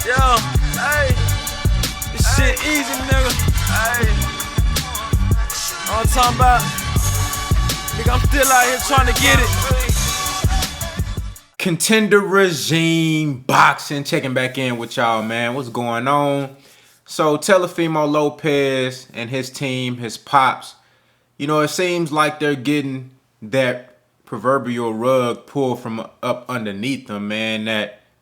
Yo, hey, this shit easy, nigga. Hey, all I'm talking about, nigga, I'm still out here trying to get it. Contender Regime Boxing, checking back in with y'all, man. What's going on? So Teofimo Lopez and his team, his pops, it seems like they're getting that proverbial rug pulled from up underneath them, man.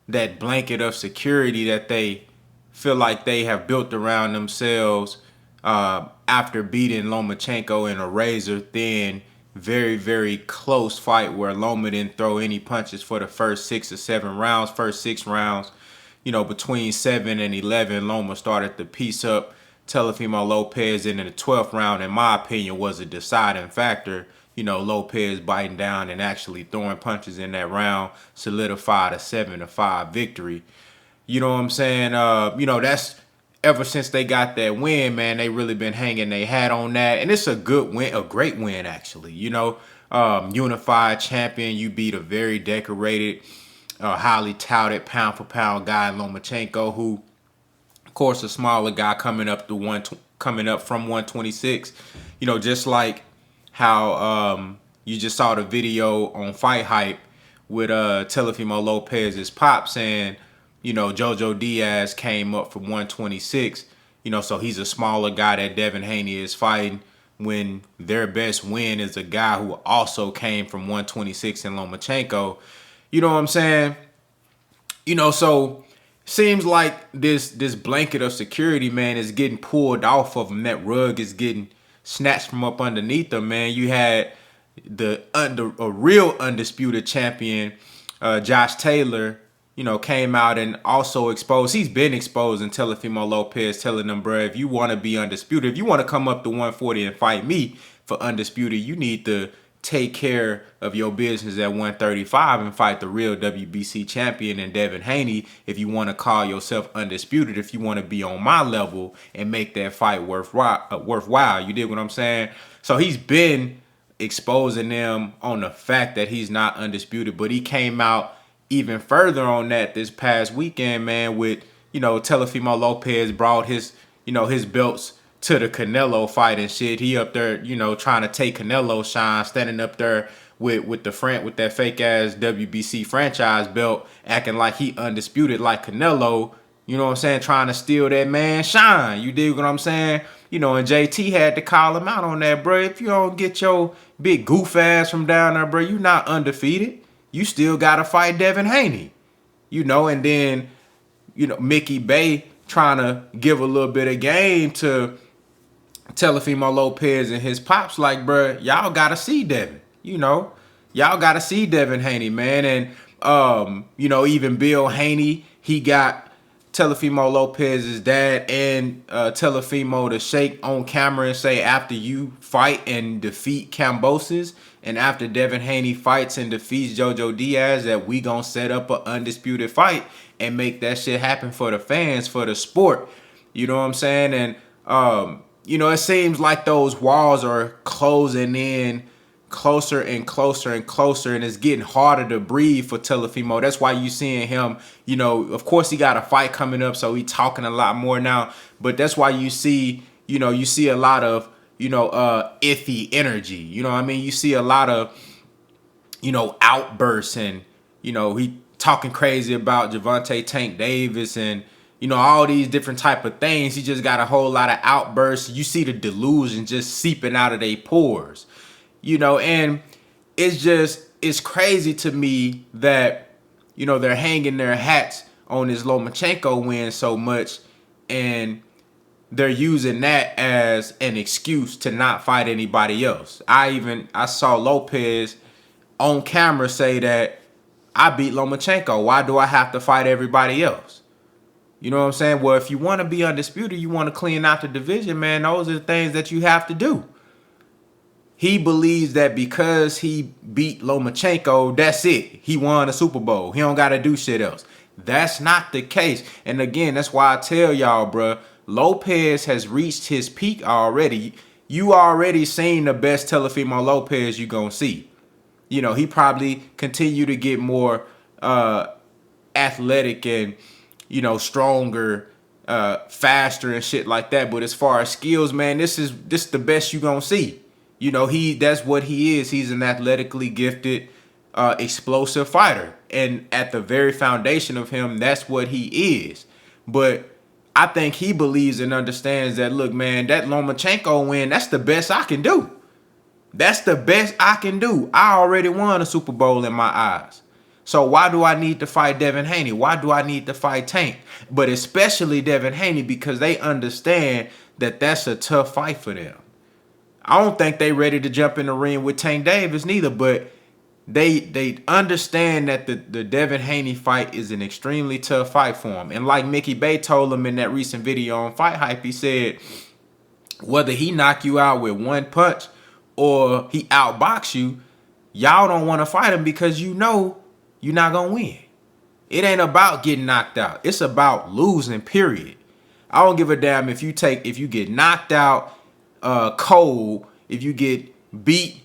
That blanket of security that they feel like they have built around themselves after beating Lomachenko in a razor-thin, very, very close fight where Loma didn't throw any punches for the first 6 or 7 rounds. First 6 rounds, between 7 and 11, Loma started to piece up Teofimo Lopez, and in the 12th round, in my opinion, was a deciding factor. Lopez biting down and actually throwing punches in that round solidified a 7-5 victory. You know what I'm saying? That's ever since they got that win, man, they really been hanging their hat on that. And it's a good win, a great win, actually. Unified champion, you beat a very decorated, highly touted pound-for-pound guy, Lomachenko, who, of course, a smaller guy coming up from 126. Just like how you just saw the video on Fight Hype with Teofimo Lopez's pop saying, Jojo Diaz came up from 126. So he's a smaller guy that Devin Haney is fighting, when their best win is a guy who also came from 126 in Lomachenko. You know what I'm saying? So seems like this blanket of security, man, is getting pulled off of them. That rug is getting snatched from up underneath them, man. You had a real undisputed champion, Josh Taylor, came out and also exposed. He's been exposed, and Teofimo Lopez telling them, bro, if you want to be undisputed, if you want to come up to 140 and fight me for undisputed, you need to take care of your business at 135 and fight the real WBC champion and Devin Haney if you want to call yourself undisputed, if you want to be on my level and make that fight worthwhile. You dig what I'm saying? So he's been exposing them on the fact that he's not undisputed, but he came out even further on that this past weekend, man, with, Teofimo Lopez brought his belts to the Canelo fight and shit. He up there, trying to take Canelo shine, standing up there with that fake ass WBC franchise belt, acting like he undisputed like Canelo. You know what I'm saying? Trying to steal that man shine. You dig what I'm saying? And JT had to call him out on that, bro. If you don't get your big goof ass from down there, bro, you not undefeated. You still gotta fight Devin Haney. And then, Mickey Bay trying to give a little bit of game to Teofimo Lopez and his pops, like, bro, y'all gotta see Devin. Y'all gotta see Devin Haney, man. And even Bill Haney, he got Teofimo Lopez's dad and Teofimo to shake on camera and say, after you fight and defeat Kambosos, and after Devin Haney fights and defeats Jojo Diaz, that we gonna set up an undisputed fight and make that shit happen for the fans, for the sport. You know what I'm saying? And it seems like those walls are closing in closer and closer and closer, and it's getting harder to breathe for Teofimo. That's why you seeing him, of course he got a fight coming up, so he talking a lot more now, but that's why you see a lot of, iffy energy. You see a lot of, outbursts, and, he talking crazy about Gervonta Tank Davis and, all these different type of things. He just got a whole lot of outbursts. You see the delusion just seeping out of their pores, and it's crazy to me that, they're hanging their hats on this Lomachenko win so much, and they're using that as an excuse to not fight anybody else. I saw Lopez on camera say that I beat Lomachenko. Why do I have to fight everybody else? You know what I'm saying? Well, if you want to be undisputed, you want to clean out the division, man, those are the things that you have to do. He believes that because he beat Lomachenko, that's it. He won a Super Bowl. He don't got to do shit else. That's not the case. And again, that's why I tell y'all, bruh, Lopez has reached his peak already. You already seen the best Teofimo Lopez you gonna see. He probably continue to get more athletic and you know, stronger, faster and shit like that. But as far as skills, man, this the best you gonna see. You know, that's what he is. He's an athletically gifted, explosive fighter. And at the very foundation of him, that's what he is. But I think he believes and understands that, look, man, that Lomachenko win, that's the best I can do. That's the best I can do. I already won a Super Bowl in my eyes. So why do I need to fight Devin Haney? Why do I need to fight Tank? But especially Devin Haney, because they understand that that's a tough fight for them. I don't think they ready to jump in the ring with Tank Davis neither, but they understand that the Devin Haney fight is an extremely tough fight for him. And like Mickey Bay told him in that recent video on Fight Hype, he said, whether he knock you out with one punch or he outbox you, y'all don't want to fight him because you know you're not going to win. It ain't about getting knocked out. It's about losing, period. I don't give a damn if you get knocked out cold, if you get beat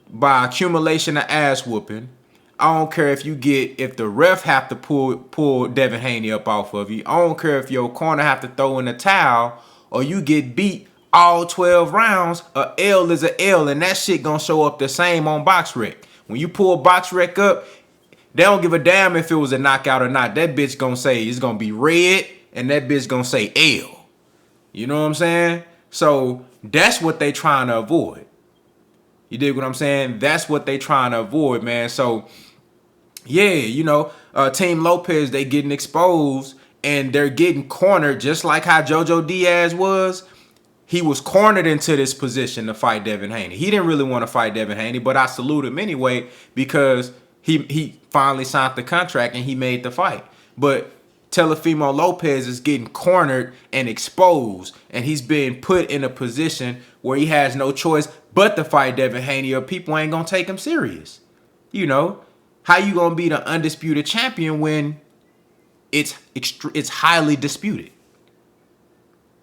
by accumulation of ass whooping. I don't care if the ref have to pull Devin Haney up off of you. I don't care if your corner have to throw in a towel or you get beat all 12 rounds. A L is a L, and that shit gonna show up the same on BoxRec. When you pull BoxRec up, they don't give a damn if it was a knockout or not. That bitch gonna say it's gonna be red, and that bitch gonna say L. You know what I'm saying? So that's what they trying to avoid. You dig what I'm saying? That's what they trying to avoid, man. So yeah, you know, Team Lopez, they getting exposed and they're getting cornered just like how Jojo Diaz was. He was cornered into this position to fight Devin Haney. He didn't really want to fight Devin Haney, but I salute him anyway because he finally signed the contract and he made the fight. But Teofimo Lopez is getting cornered and exposed, and he's being put in a position where he has no choice but to fight Devin Haney or people ain't going to take him serious. You know, how you going to be the undisputed champion when it's highly disputed?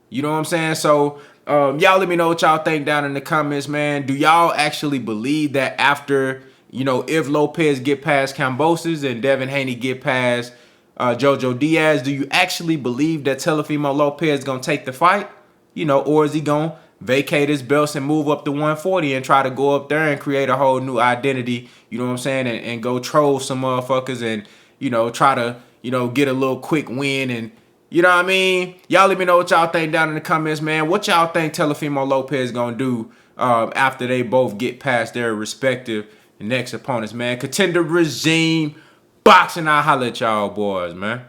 You know what I'm saying? So y'all let me know what y'all think down in the comments, man. Do y'all actually believe that after, you know, if Lopez get past Kambosos and Devin Haney get past Jojo Diaz, do you actually believe that Teofimo Lopez is going to take the fight? You know, or is he going to vacate his belts and move up to 140 and try to go up there and create a whole new identity, you know what I'm saying, and go troll some motherfuckers and, you know, try to, you know, get a little quick win and, you know what I mean? Y'all let me know what y'all think down in the comments, man. What y'all think Teofimo Lopez going to do after they both get past their respective next opponents, man? Contender regime, boxing, I'll holler at y'all boys, man.